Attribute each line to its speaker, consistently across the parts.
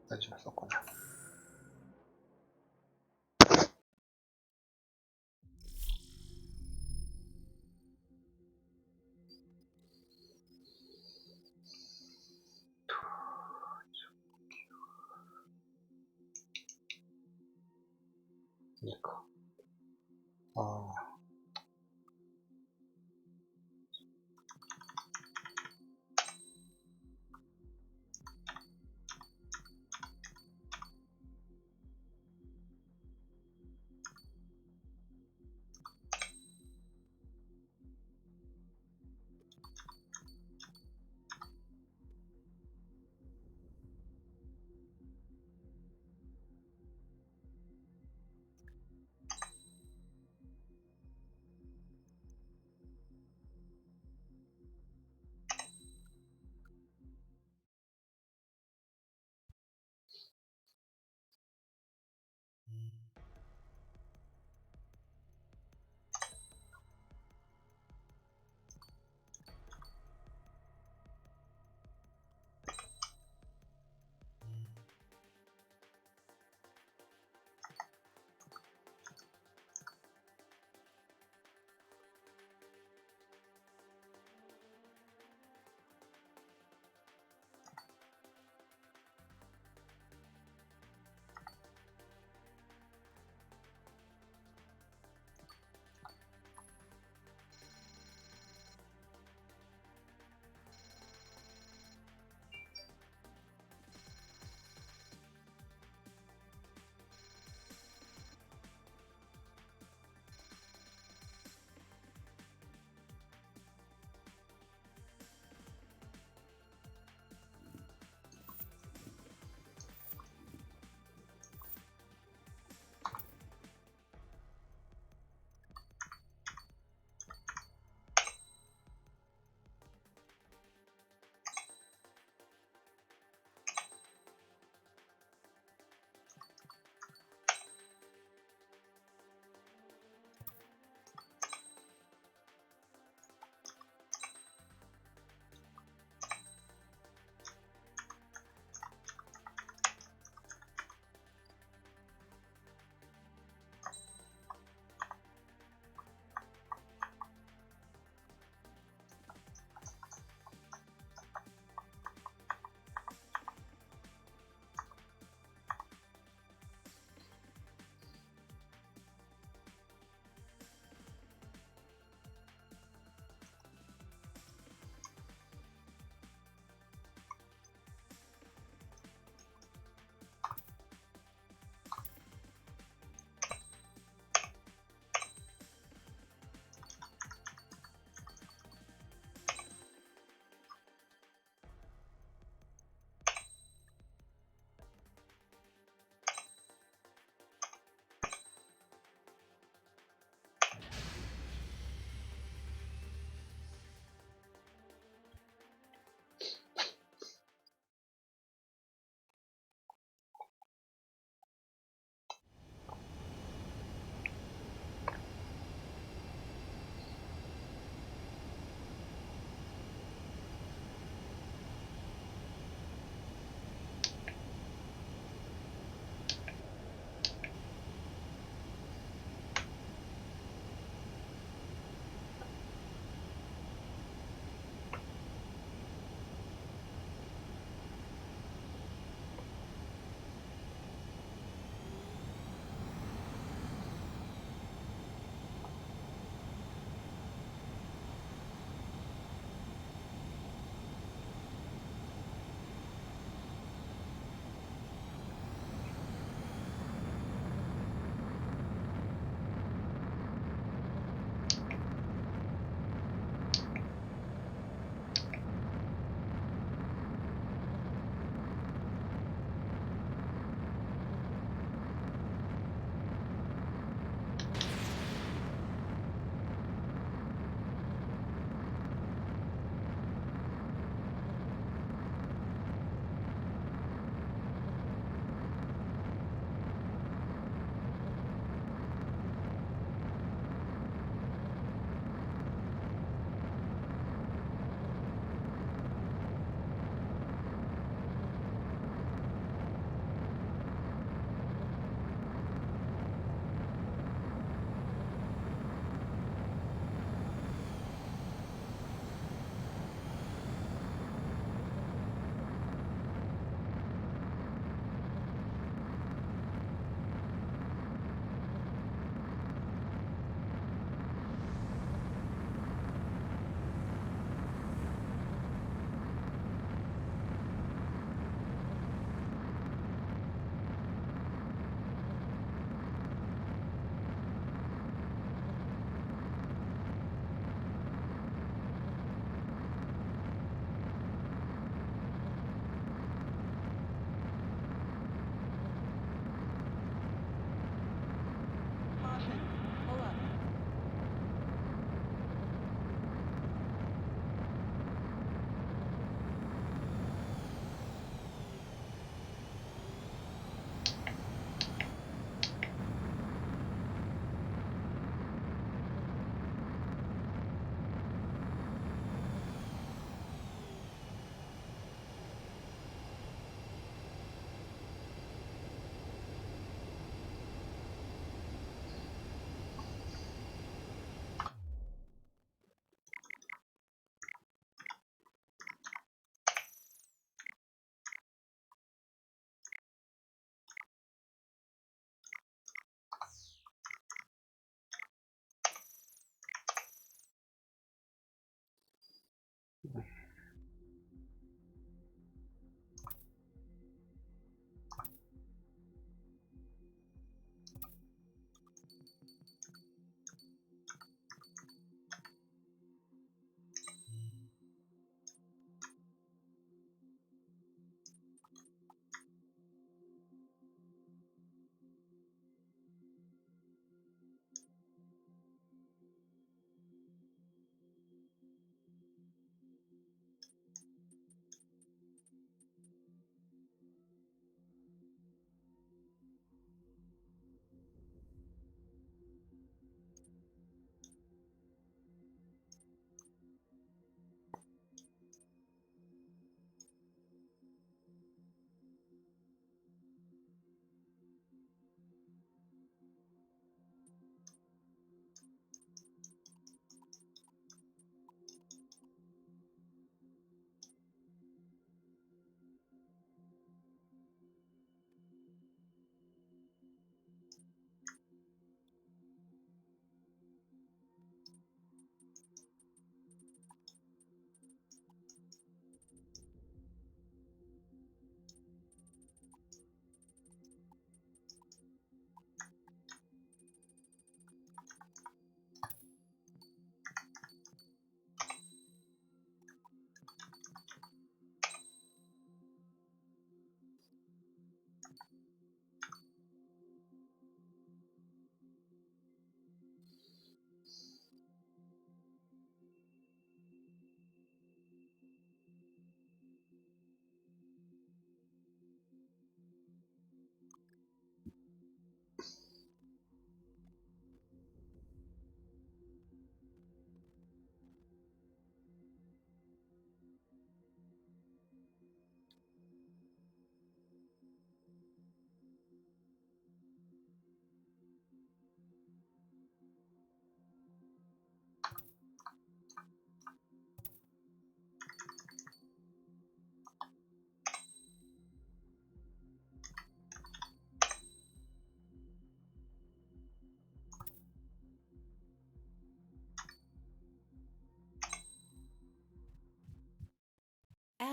Speaker 1: 大丈夫そうかな。いいか。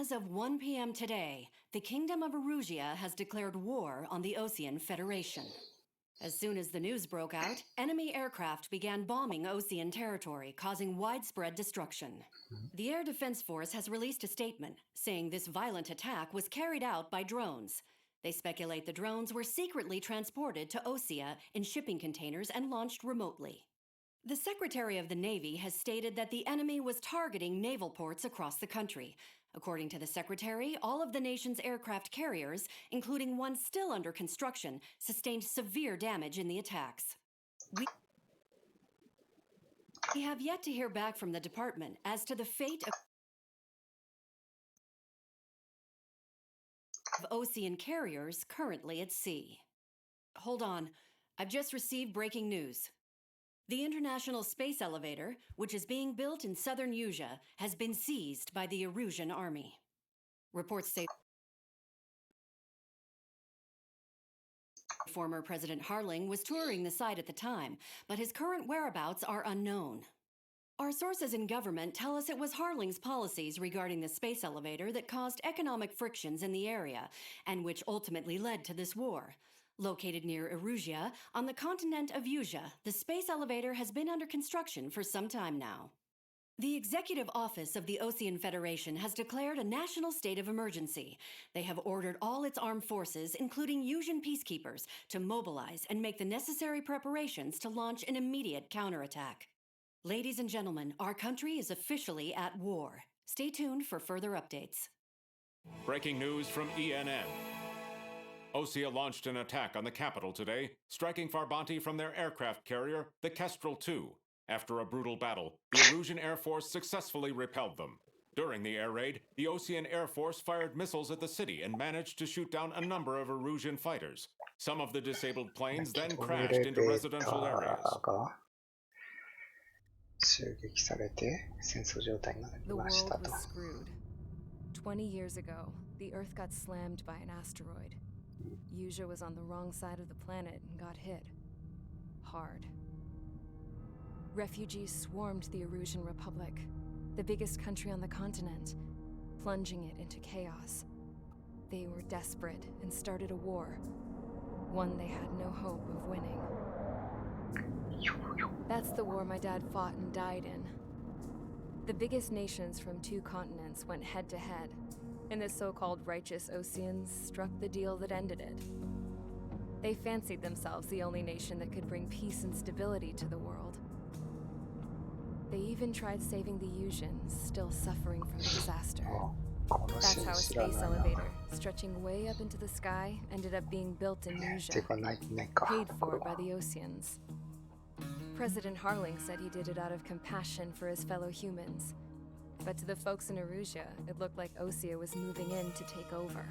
Speaker 2: As of 1 p.m. today, the Kingdom of Erusia has declared war on the Osean Federation. As soon as the news broke out, enemy aircraft began bombing Osean territory, causing widespread destruction. The Air Defense Force has released a statement saying this violent attack was carried out by drones. They speculate the drones were secretly transported to Osea in shipping containers and launched remotely. The Secretary of the Navy has stated that the enemy was targeting naval ports across the country. According to the Secretary, all of the nation's aircraft carriers, including one still under construction, sustained severe damage in the attacks. We have yet to hear back from the department as to the fate of Osean carriers currently at sea. Hold on, I've just received breaking news. The International Space Elevator, which is being built in southern Erusia, has been seized by the Erusian army. Reports say former President Harling was touring the site at the time, but his current whereabouts are unknown. Our sources in government tell us it was Harling's policies regarding the space elevator that caused economic frictions in the area, and which ultimately led to this war. Located near Erusia, on the continent of Erusia, the space elevator has been under construction for some time now. The Executive Office of the Osean Federation has declared a national state of emergency. They have ordered all its armed forces, including Erusian peacekeepers, to mobilize and make the necessary preparations to launch an immediate counterattack. Ladies and gentlemen, our country is officially at war. Stay tuned for further updates.
Speaker 3: Breaking news from ENN. Osea launched an attack on the capital today, striking Farbanti from their aircraft carrier, the Kestrel II. After a brutal battle, the Erusian Air Force successfully repelled them. During the air raid, the Osean Air Force fired missiles at the city and managed to shoot down a number of Erusian fighters. Some of the disabled planes then crashed into residential areas.
Speaker 4: The world was screwed. 20 years ago, the Earth got slammed by an asteroid. Erusia was on the wrong side of the planet and got hit. Hard. Refugees swarmed the Erusian Republic, the biggest country on the continent, plunging it into chaos. They were desperate and started a war, one they had no hope of winning. That's the war my dad fought and died in. The biggest nations from 2 continents went head-to-head, and the so-called righteous Oseans struck the deal that ended it. They fancied themselves the only nation that could bring peace and stability to the world. They even tried saving the Erusians, still suffering from the disaster. That's how a space elevator, stretching way up into the sky, ended up being built in Erusia, paid for by the Oseans. President Harling said he did it out of compassion for his fellow humans. But to the folks in Erusia, it looked like Osea was moving in to take over.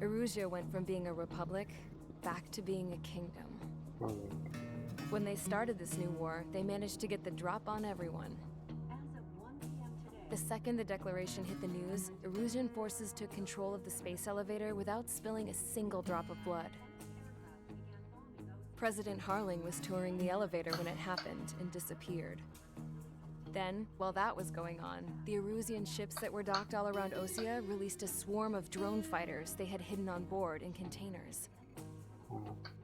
Speaker 4: Erusia went from being a republic back to being a kingdom. When they started this new war, they managed to get the drop on everyone. The second the declaration hit the news, Erusian forces took control of the space elevator without spilling a single drop of blood. President Harling was touring the elevator when it happened and disappeared. Then, while that was going on, the Erusian ships that were docked all around Osea released a swarm of drone fighters they had hidden on board in containers.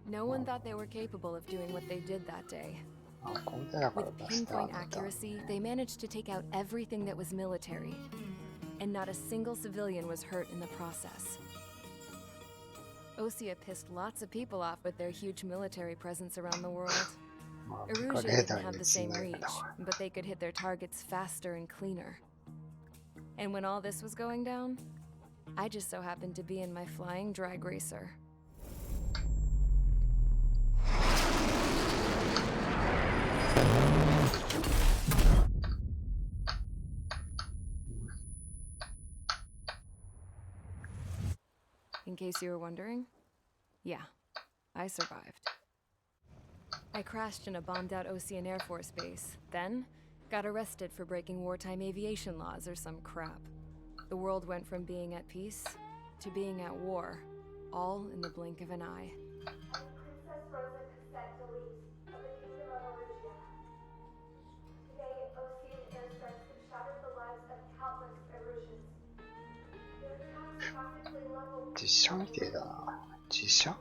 Speaker 4: No one thought they were capable of doing what they did that day. With pinpoint accuracy, they managed to take out everything that was military, and not a single civilian was hurt in the process. Osea pissed lots of people off with their huge military presence around the world. Erusia didn't have the same reach, but they could hit their targets faster and cleaner. And when all this was going down, I just so happened to be in my flying drag racer. In case you were wondering, yeah, I survived. I crashed in a bombed-out Osean Air Force base, then got arrested for breaking wartime aviation laws or some crap. The world went from being at peace to being at war, all in the blink of an eye.
Speaker 5: Princess Rosa Cassette Delete of the Kingdom of Erusia. Today, Osean airstrikes have shattered the lives of countless Erusians.
Speaker 1: 実写みてえだな。実写？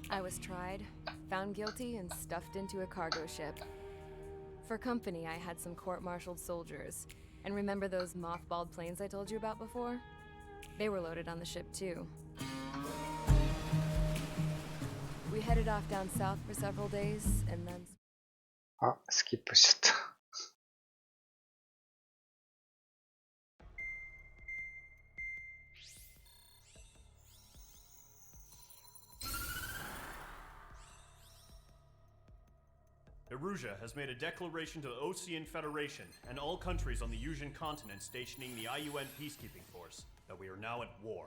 Speaker 4: I was tried, found guilty, and stuffed into a cargo ship. For company, I had some court-martialed soldiers. And remember those mothballed planes I told you about before? They were loaded on the ship, too. We headed off down south for several days, and then...
Speaker 1: あ、スキップしちゃった。
Speaker 6: Erusia has made a declaration to the Ocean Federation and all countries on the Yusian continent stationing the IUN peacekeeping force that we are now at war.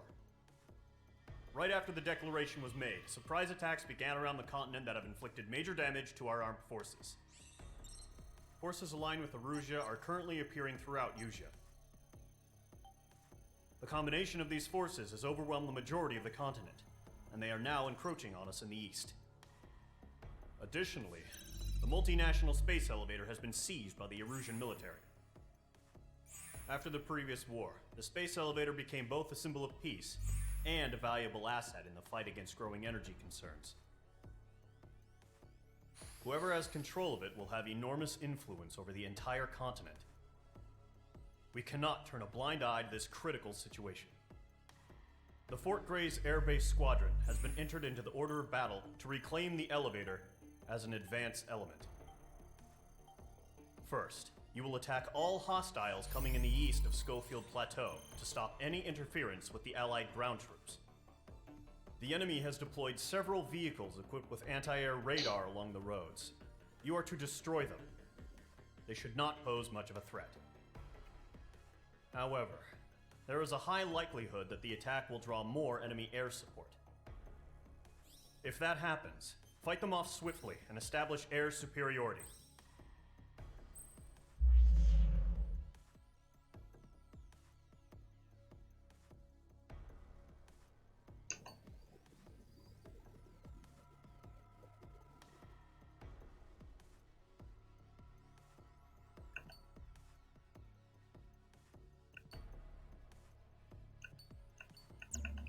Speaker 6: Right after the declaration was made, surprise attacks began around the continent that have inflicted major damage to our armed forces. Forces aligned with Erusia are currently appearing throughout Yusia. The combination of these forces has overwhelmed the majority of the continent, and they are now encroaching on us in the east. Additionally, the multinational space elevator has been seized by the Erusian military. After the previous war, the space elevator became both a symbol of peace and a valuable asset in the fight against growing energy concerns. Whoever has control of it will have enormous influence over the entire continent. We cannot turn a blind eye to this critical situation. The Fort Gray's Air Base Squadron has been entered into the order of battle to reclaim the elevator as an advance element. First, you will attack all hostiles coming in the east of Schofield Plateau to stop any interference with the Allied ground troops. The enemy has deployed several vehicles equipped with anti-air radar along the roads. You are to destroy them. They should not pose much of a threat. However, there is a high likelihood that the attack will draw more enemy air support. If that happens, fight them off swiftly and establish air superiority.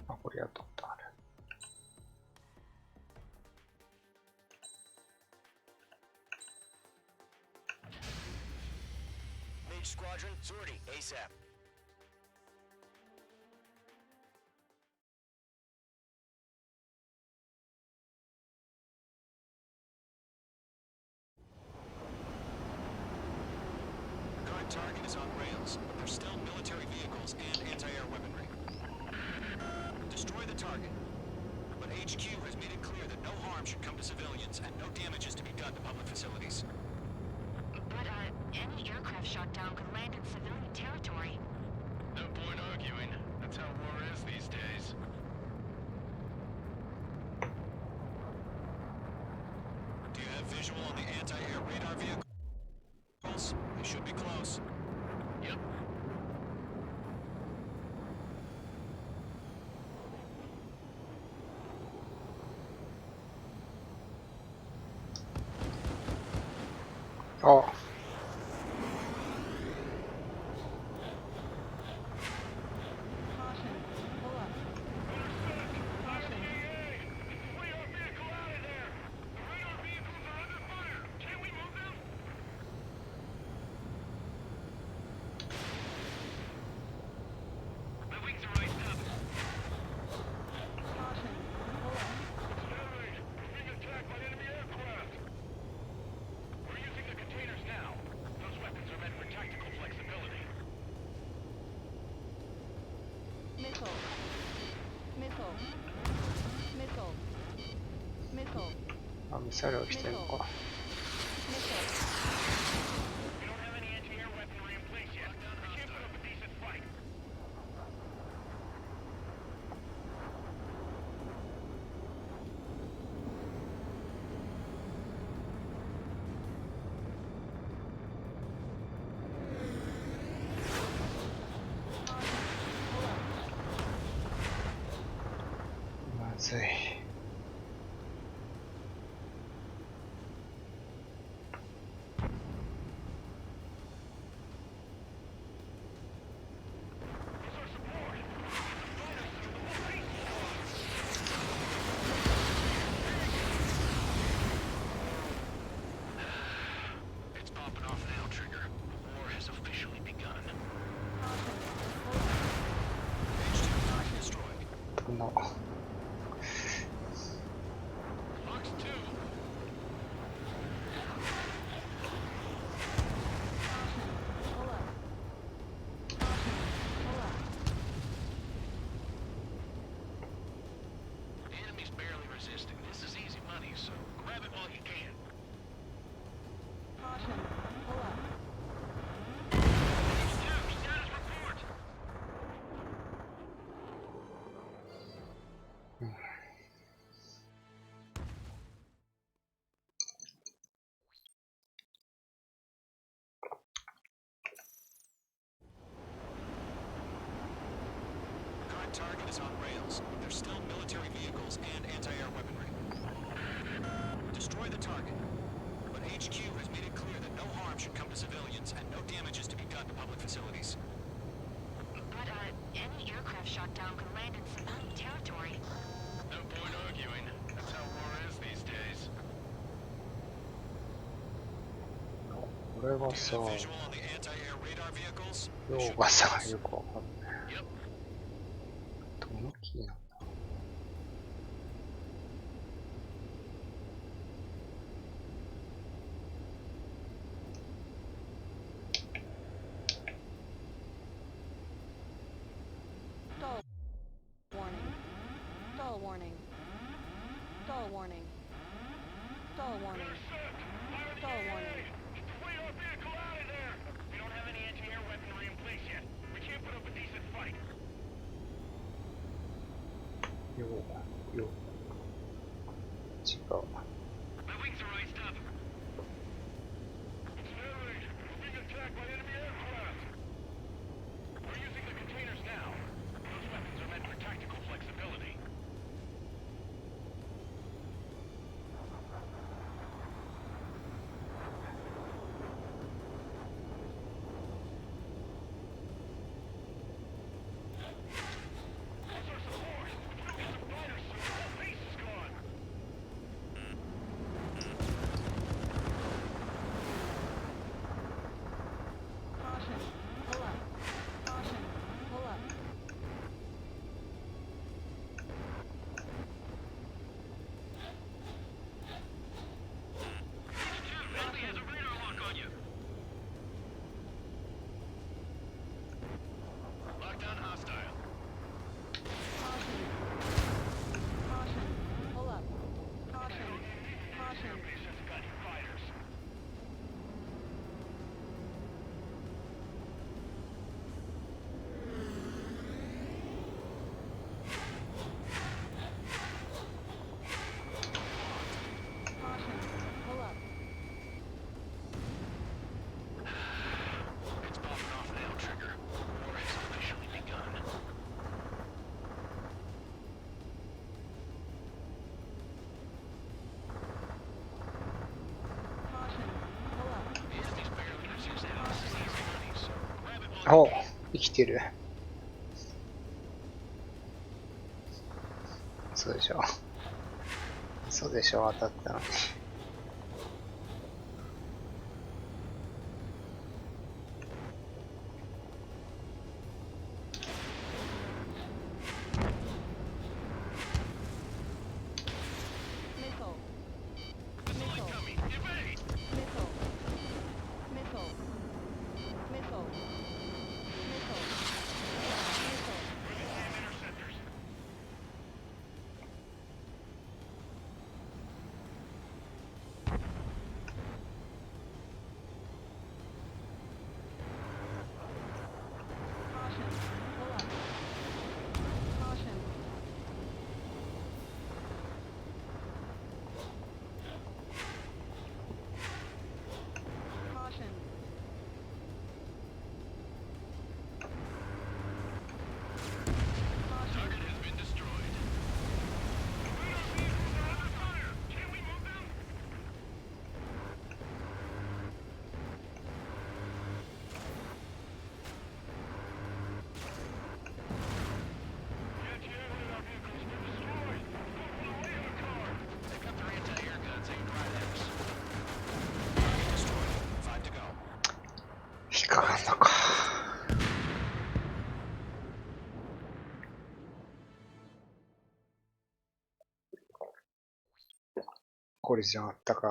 Speaker 1: あ、これやっとったある。
Speaker 7: Mage Squadron, sortie, ASAP. The current target is on rails, but there's still military vehicles and anti-air weaponry. Destroy the target, but HQ has made it clear that no harm should come to civilians and no damage is to be done to public facilities.
Speaker 8: But, any aircraft shot down could land in civilian territory.
Speaker 7: No point arguing. That's how war is these days. Do you have visual on the anti-air radar vehicles? They should be close. Yep.
Speaker 1: あ、あ、ミサイルが来てるのか。まずい。
Speaker 7: is on rails, but there's still military vehicles and anti-air weaponry. Destroy the target, but HQ has made it clear that no harm should come to civilians and no damage is to be done to public facilities.
Speaker 8: But, any aircraft shot down could land in civilian territory.
Speaker 7: No point arguing. That's how war is these days.
Speaker 1: これがさ、
Speaker 7: Visual on the anti-air radar vehicles?
Speaker 1: 用がさ、よくわかんない。
Speaker 7: Yep.
Speaker 1: どのキーなんだ。
Speaker 9: Stall warning. Stall warning. Stall warning. Stall warning.
Speaker 7: Flee our vehicle out of there! We don't have any anti-air weaponry in place yet. We can't put up a decent fight.
Speaker 1: 違う。
Speaker 7: My wings are iced up. It's Mary. We're being attacked by enemy aircraft. We're using the containers now. Those weapons are meant for tactical flexibility. What's our support? We've got some fighters, so the whole base is gone.
Speaker 9: Caution. Pull up. Caution. Pull up.
Speaker 7: Enemy has a radar lock on you. Lockdown hostile.
Speaker 9: Caution. Caution. Pull up. Caution. Caution.
Speaker 7: Base has got fighters.
Speaker 9: Caution. Pull up.
Speaker 7: It's popping off an L trigger. War has officially begun.
Speaker 9: Caution. Pull up.
Speaker 7: The enemy's barely using sound. It's easy money, so grab it while
Speaker 1: お
Speaker 7: you can.
Speaker 1: 生きてる。そうでしょ。そうでしょ、当たったのに。
Speaker 9: Missile.
Speaker 7: Missile
Speaker 9: Missile.
Speaker 7: incoming. Evade!
Speaker 9: Missile. Missile. Missile. Missile. Missile.
Speaker 7: Hand interceptors.
Speaker 9: Caution. Pull up. Caution. Caution. Caution.
Speaker 7: Target has been destroyed. Radar vehicles are under fire. Can we move them? The anti-air radar vehicle's been destroyed. Put one away in the car. They've got their anti-air guns aimed right at us. Target destroyed. 5 to go.
Speaker 1: 引っかかんのか。コリジョンあったか。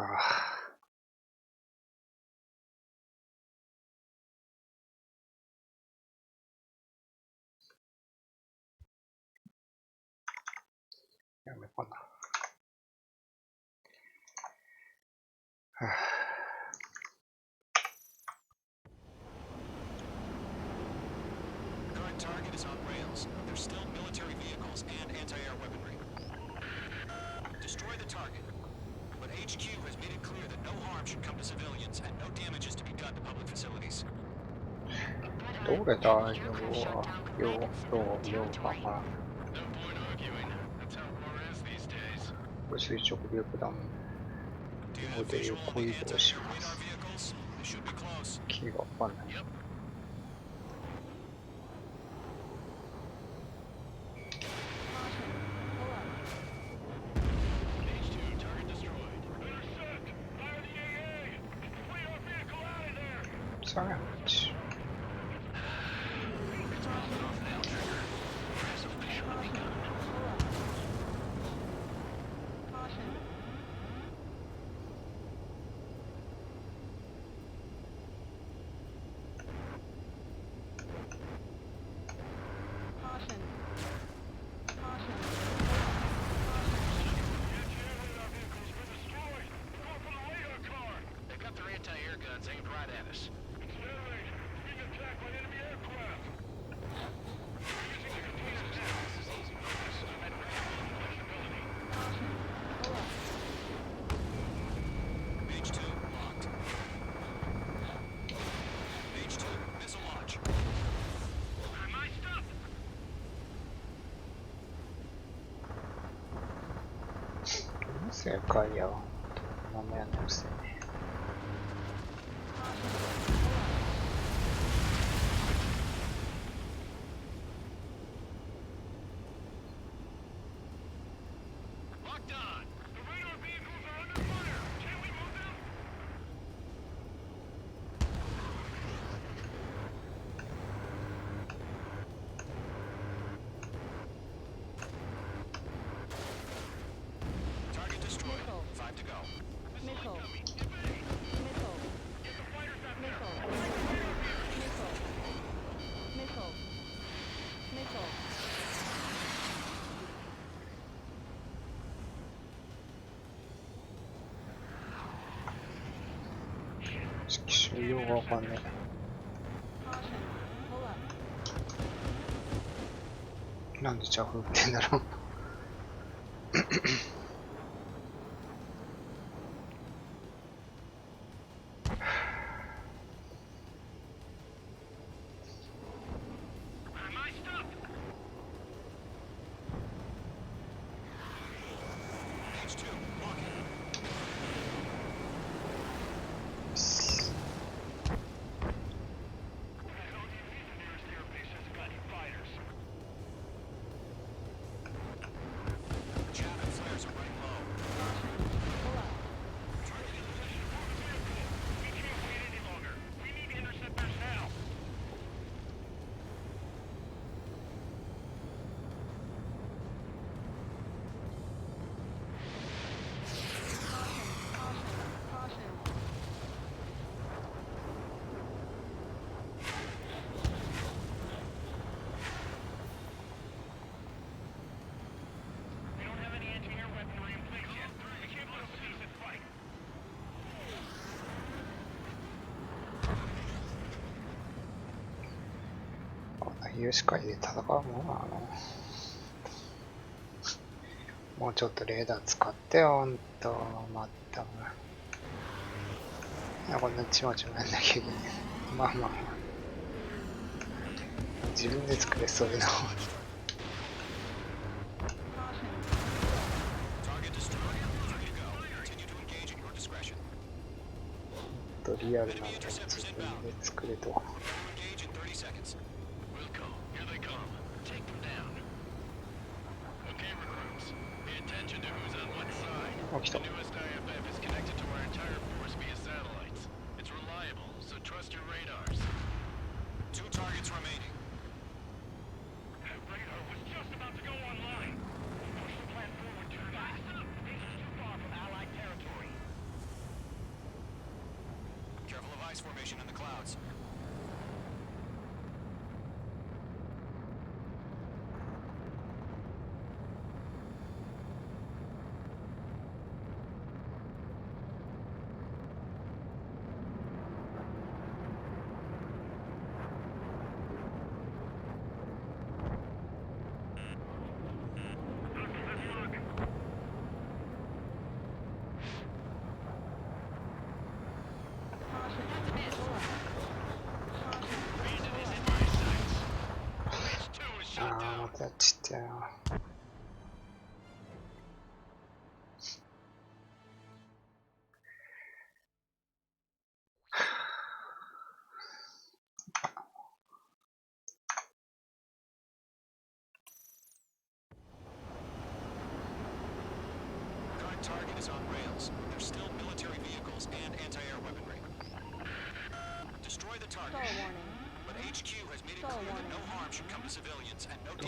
Speaker 1: やめかな。はぁ
Speaker 7: Current target is on rails. There's still military vehicles and anti-air weaponry. Destroy the target. But HQ has made it clear that no harm should come to civilians and no damage is to be done to public facilities.
Speaker 1: どれだよ、よ、よ、よ、よ、か。垂直力弾。
Speaker 7: Do you
Speaker 1: ここ
Speaker 7: have
Speaker 1: で
Speaker 7: visual
Speaker 1: 横
Speaker 7: on
Speaker 1: 移
Speaker 7: the
Speaker 1: 動
Speaker 7: anti-air
Speaker 1: しま
Speaker 7: radar
Speaker 1: す。
Speaker 7: vehicles? They should be close.
Speaker 1: キーがわかんない。
Speaker 7: Yep. H2, target destroyed. Intercept! Fire the AA! Flee our vehicle out of there!
Speaker 1: さあ、
Speaker 7: They've got their anti-air guns aimed right at us. Being attacked by enemy aircraft. Using the containers now. H2 locked. H2 missile launch. My stuff.
Speaker 1: 正解やわ。名前のくせに。
Speaker 7: Locked on. The radar vehicles are under fire. Can we move them? Target destroyed.
Speaker 9: Missile.
Speaker 7: 5 to go.
Speaker 9: Missile.
Speaker 7: Get the fighters out there.
Speaker 9: Missile. Missile.
Speaker 1: 指揮所用がわかんない。
Speaker 9: Caution. Pull up.
Speaker 1: なんでチャフってんだろう。
Speaker 7: My stuff. H2 walking. Chatham flares are running low.
Speaker 9: Pull up.
Speaker 7: Targeting position for the vehicle. We can't wait any longer. We need to intercept this now.
Speaker 9: Caution.
Speaker 7: We don't have any anti-air weaponry in place yet. We can't put up a decent fight.
Speaker 1: こんな有志会で戦うもんなの。もうちょっとレーダー使ってよ、ほんと。まったく。いや、こんなちまちまやんなきゃいけない。まあまあ。自分で作れそういうの。
Speaker 7: Target destroyed. 3 to go. Continue to engage at your discretion.
Speaker 1: とリアルなのを自分で作れと。
Speaker 7: Engage in 30 seconds. Wilco, here they come. Take them down. Okay, recruits. Pay attention to who's on what side.
Speaker 1: 起きた。
Speaker 7: The newest IFF is connected to our entire force via satellites. It's reliable, so trust your radars. 2 targets remaining. That radar was just about to go online. Push the plan forward too fast. This is too far from Allied territory. Careful of ice formation in the clouds. Bandit is in my sights. H2 is shut
Speaker 1: ああ、ま
Speaker 7: down.
Speaker 1: たちっちゃいな。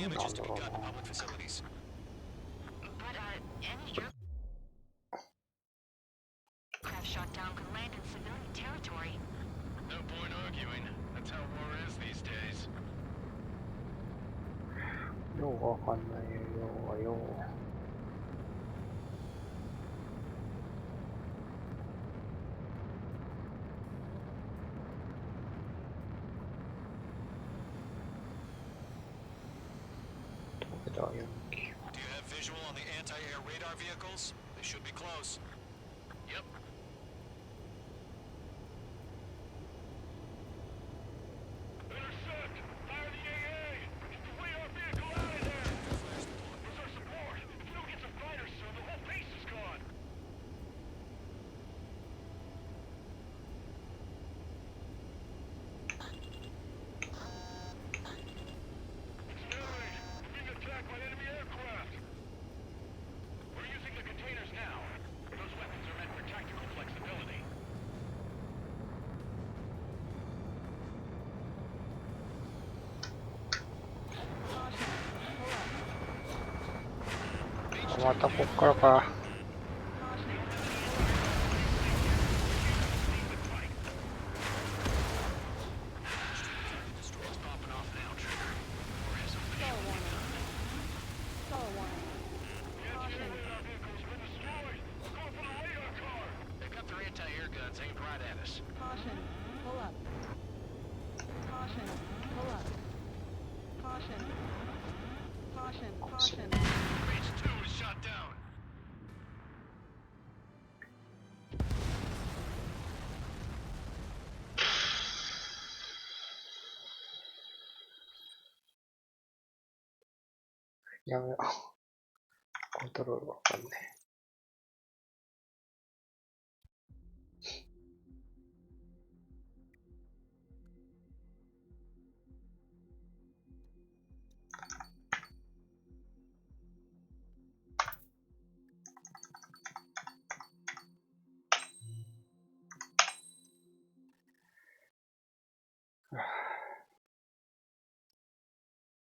Speaker 7: damages to be done in public facilities.
Speaker 8: But, any aircraft shot down could land in civilian territory.
Speaker 7: No point arguing. That's how war is these days.
Speaker 1: ようわかんないよ、ようはよう。どこだ、4機。
Speaker 7: Do you have visual on the anti-air radar vehicles? They should be close. Yep. Intercept! Fire the AA! Get the radar vehicle out of there! Where's our support? If we don't get some fighters soon, the whole base is gone! Accelerate! We're being attacked by enemy aircraft! We're using the containers now. Those weapons are meant for tactical flexibility.
Speaker 1: Ah, またこっからか。
Speaker 7: Destroyers popping off now, Trigger. Or has some
Speaker 9: Stall warning. Stall warning. Caution.
Speaker 7: radar vehicle's been destroyed! We're going for the radar car! They've got their anti-air guns aimed right at us.
Speaker 9: Caution. Pull up. Caution. Pull up. Caution. Caution. Caution.
Speaker 7: Range 2 is shot down.
Speaker 1: やめよう。コントロールわかんねえ。